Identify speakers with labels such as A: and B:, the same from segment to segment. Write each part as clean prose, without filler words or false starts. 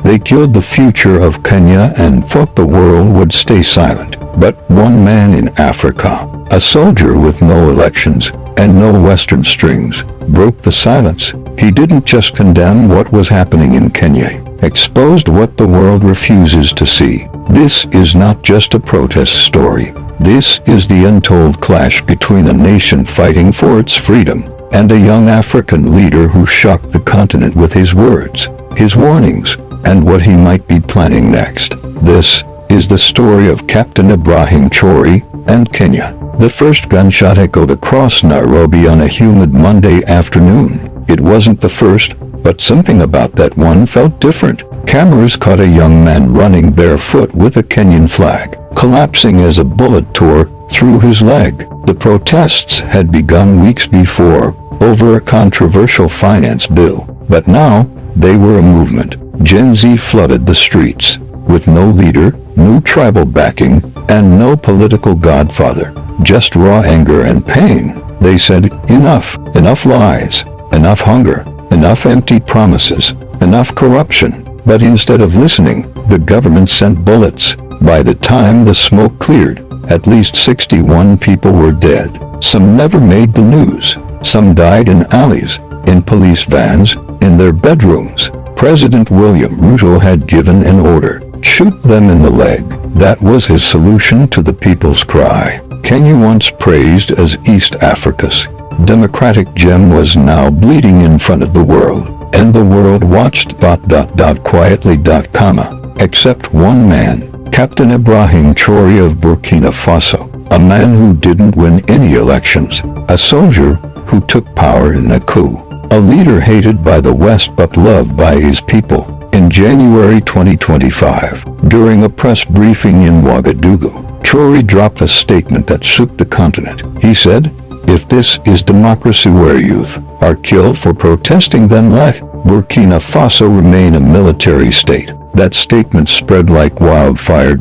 A: They killed the future of Kenya and thought the world would stay silent. But one man in Africa, a soldier with no elections and no Western strings, broke the silence. He didn't just condemn what was happening in Kenya, exposed what the world refuses to see. This is not just a protest story. This is the untold clash between a nation fighting for its freedom and a young African leader who shocked the continent with his words, his warnings, and what he might be planning next. This is the story of Captain Ibrahim Traoré and Kenya. The first gunshot echoed across Nairobi on a humid Monday afternoon. It wasn't the first, but something about that one felt different. Cameras caught a young man running barefoot with a Kenyan flag, collapsing as a bullet tore through his leg. The protests had begun weeks before, over a controversial finance bill, but now they were a movement. Gen Z flooded the streets, with no leader, no tribal backing, and no political godfather, just raw anger and pain. They said, enough, enough lies, enough hunger, enough empty promises, enough corruption. But instead of listening, the government sent bullets. By the time the smoke cleared, at least 61 people were dead. Some never made the news. Some died in alleys, in police vans, in their bedrooms. President William Ruto had given an order: shoot them in the leg. That was his solution to the people's cry. Kenya, once praised as East Africa's democratic gem, was now bleeding in front of the world. And the world watched quietly, except one man, Captain Ibrahim Traoré of Burkina Faso, a man who didn't win any elections, a soldier who took power in a coup, a leader hated by the West but loved by his people. In January 2025, during a press briefing in Ouagadougou, Traoré dropped a statement that shook the continent. He said, "If this is democracy where youth are killed for protesting, then let Burkina Faso remain a military state." That statement spread like wildfire.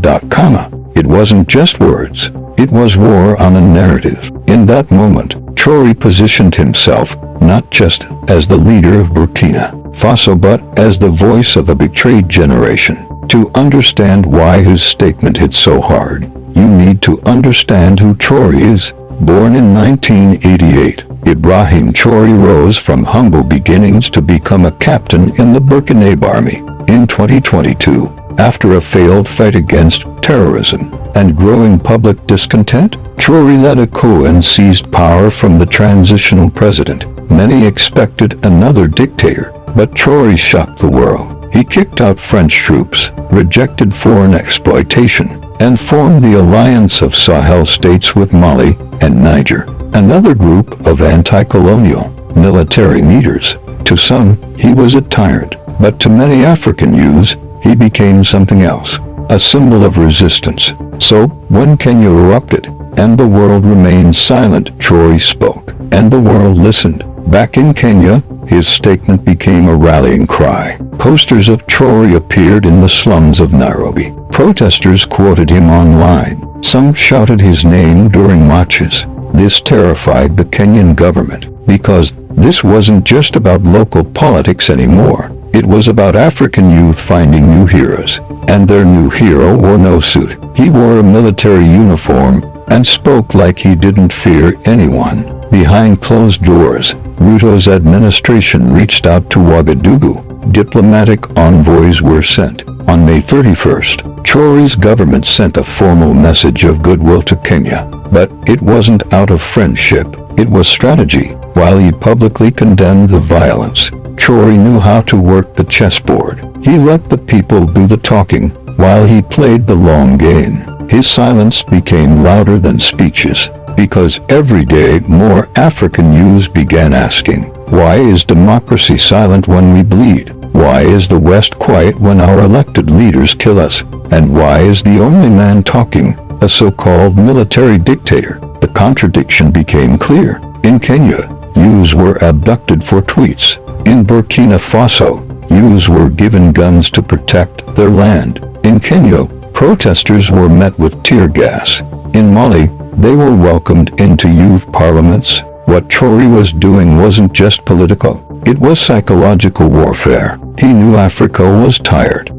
A: It wasn't just words. It was war on a narrative. In that moment, Traoré positioned himself not just as the leader of Burkina Faso but as the voice of a betrayed generation. To understand why his statement hit so hard, you need to understand who Traoré is. Born in 1988, Ibrahim Traoré rose from humble beginnings to become a captain in the Burkina Army. In 2022, after a failed fight against terrorism and growing public discontent, Traoré led a coup and seized power from the transitional president. Many expected another dictator, but Traoré shocked the world. He kicked out French troops, rejected foreign exploitation, and formed the alliance of Sahel states with Mali and Niger, another group of anti-colonial military leaders. To some, he was a tyrant, but to many African youths, he became something else, a symbol of resistance. So, when Kenya erupted, and the world remained silent, Traoré spoke, and the world listened. Back in Kenya, his statement became a rallying cry. Posters of Traoré appeared in the slums of Nairobi. Protesters quoted him online. Some shouted his name during marches. This terrified the Kenyan government, because this wasn't just about local politics anymore. It was about African youth finding new heroes, and their new hero wore no suit. He wore a military uniform and spoke like he didn't fear anyone. Behind closed doors, Ruto's administration reached out to Ouagadougou. Diplomatic envoys were sent. On May 31st, Traoré's government sent a formal message of goodwill to Kenya. But it wasn't out of friendship, it was strategy. While he publicly condemned the violence, Traoré knew how to work the chessboard. He let the people do the talking, while he played the long game. His silence became louder than speeches, because every day more African youths began asking, why is democracy silent when we bleed? Why is the West quiet when our elected leaders kill us? And why is the only man talking a so-called military dictator? The contradiction became clear. In Kenya, youths were abducted for tweets. In Burkina Faso, youths were given guns to protect their land. In Kenya, protesters were met with tear gas. In Mali, they were welcomed into youth parliaments. What Traoré was doing wasn't just political, it was psychological warfare. He knew Africa was tired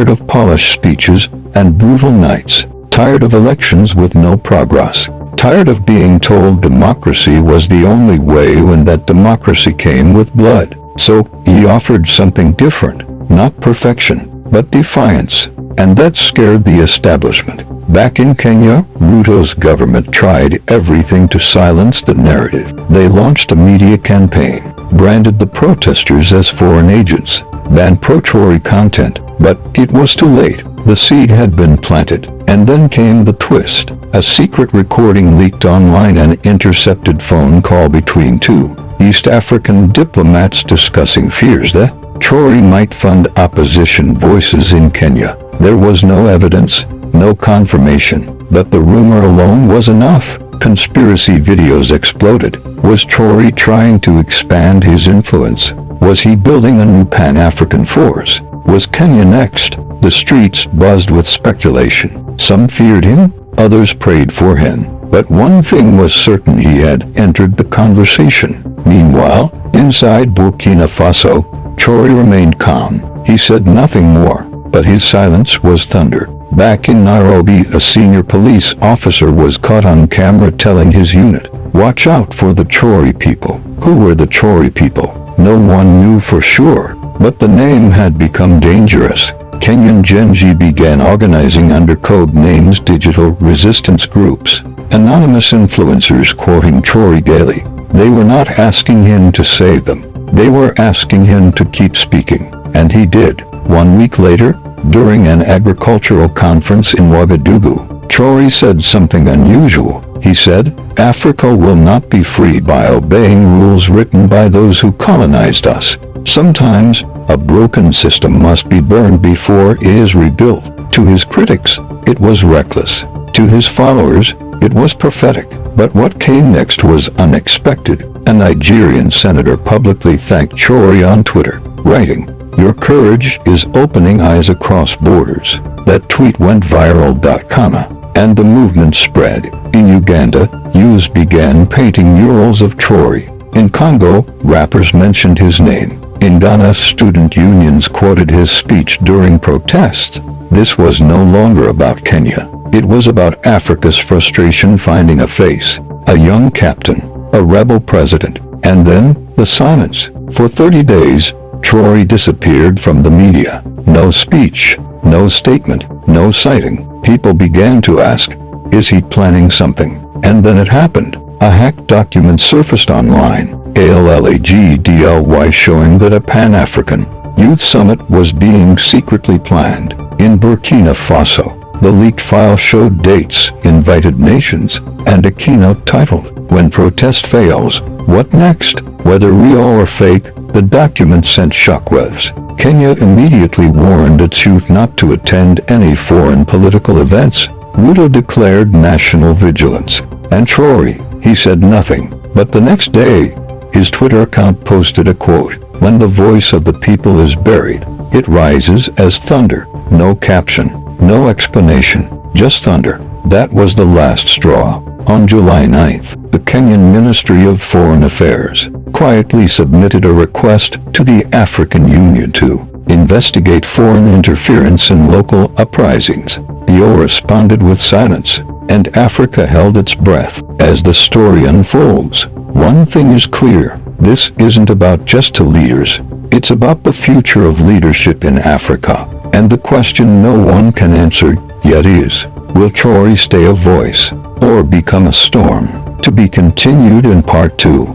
A: of polished speeches and brutal nights, tired of elections with no progress, tired of being told democracy was the only way when that democracy came with blood. So he offered something different, not perfection, but defiance, and that scared the establishment. Back in Kenya, Ruto's government tried everything to silence the narrative. They launched a media campaign, branded the protesters as foreign agents, banned pro-Traoré content, but it was too late. The seed had been planted, and then came the twist. A secret recording leaked online, an intercepted phone call between two East African diplomats discussing fears that Traoré might fund opposition voices in Kenya. There was no evidence, no confirmation, but the rumor alone was enough. Conspiracy videos exploded. Was Traoré trying to expand his influence? Was he building a new Pan-African force? Was Kenya next? The streets buzzed with speculation. Some feared him, others prayed for him. But one thing was certain: he had entered the conversation. Meanwhile, inside Burkina Faso, Traoré remained calm. He said nothing more, but his silence was thunder. Back in Nairobi, a senior police officer was caught on camera telling his unit, "Watch out for the Traoré people." Who were the Traoré people? No one knew for sure, but the name had become dangerous. Kenyan Gen Z began organizing under code names, digital resistance groups, anonymous influencers quoting Traoré daily. They were not asking him to save them. They were asking him to keep speaking, and he did. 1 week later, during an agricultural conference in Ouagadougou, Traoré said something unusual. He said, "Africa will not be free by obeying rules written by those who colonized us. Sometimes, a broken system must be burned before it is rebuilt." To his critics, it was reckless. To his followers, it was prophetic. But what came next was unexpected. A Nigerian senator publicly thanked Traoré on Twitter, writing, "Your courage is opening eyes across borders." That tweet went viral. And the movement spread. In Uganda, youths began painting murals of Traoré. In Congo, rappers mentioned his name. In Ghana, student unions quoted his speech during protests. This was no longer about Kenya. It was about Africa's frustration finding a face. A young captain, a rebel president, and then the silence. For 30 days, Traoré disappeared from the media. No speech, no statement, no sighting. People began to ask, is he planning something? And then it happened. A hacked document surfaced online, ALLAGDLY, showing that a Pan-African Youth Summit was being secretly planned in Burkina Faso. The leaked file showed dates, invited nations, and a keynote titled, "When Protest Fails, What Next?" Whether real or fake, the document sent shockwaves. Kenya immediately warned its youth not to attend any foreign political events. Ruto declared national vigilance. And Traoré, he said nothing. But the next day, his Twitter account posted a quote, "When the voice of the people is buried, it rises as thunder." No caption, no explanation, just thunder. That was the last straw. On July 9th, the Kenyan Ministry of Foreign Affairs quietly submitted a request to the African Union to investigate foreign interference in local uprisings. The EU responded with silence, and Africa held its breath. As the story unfolds, one thing is clear: this isn't about just the leaders. It's about the future of leadership in Africa. And the question no one can answer yet is, will Traoré stay a voice or become a storm? To be continued in part 2.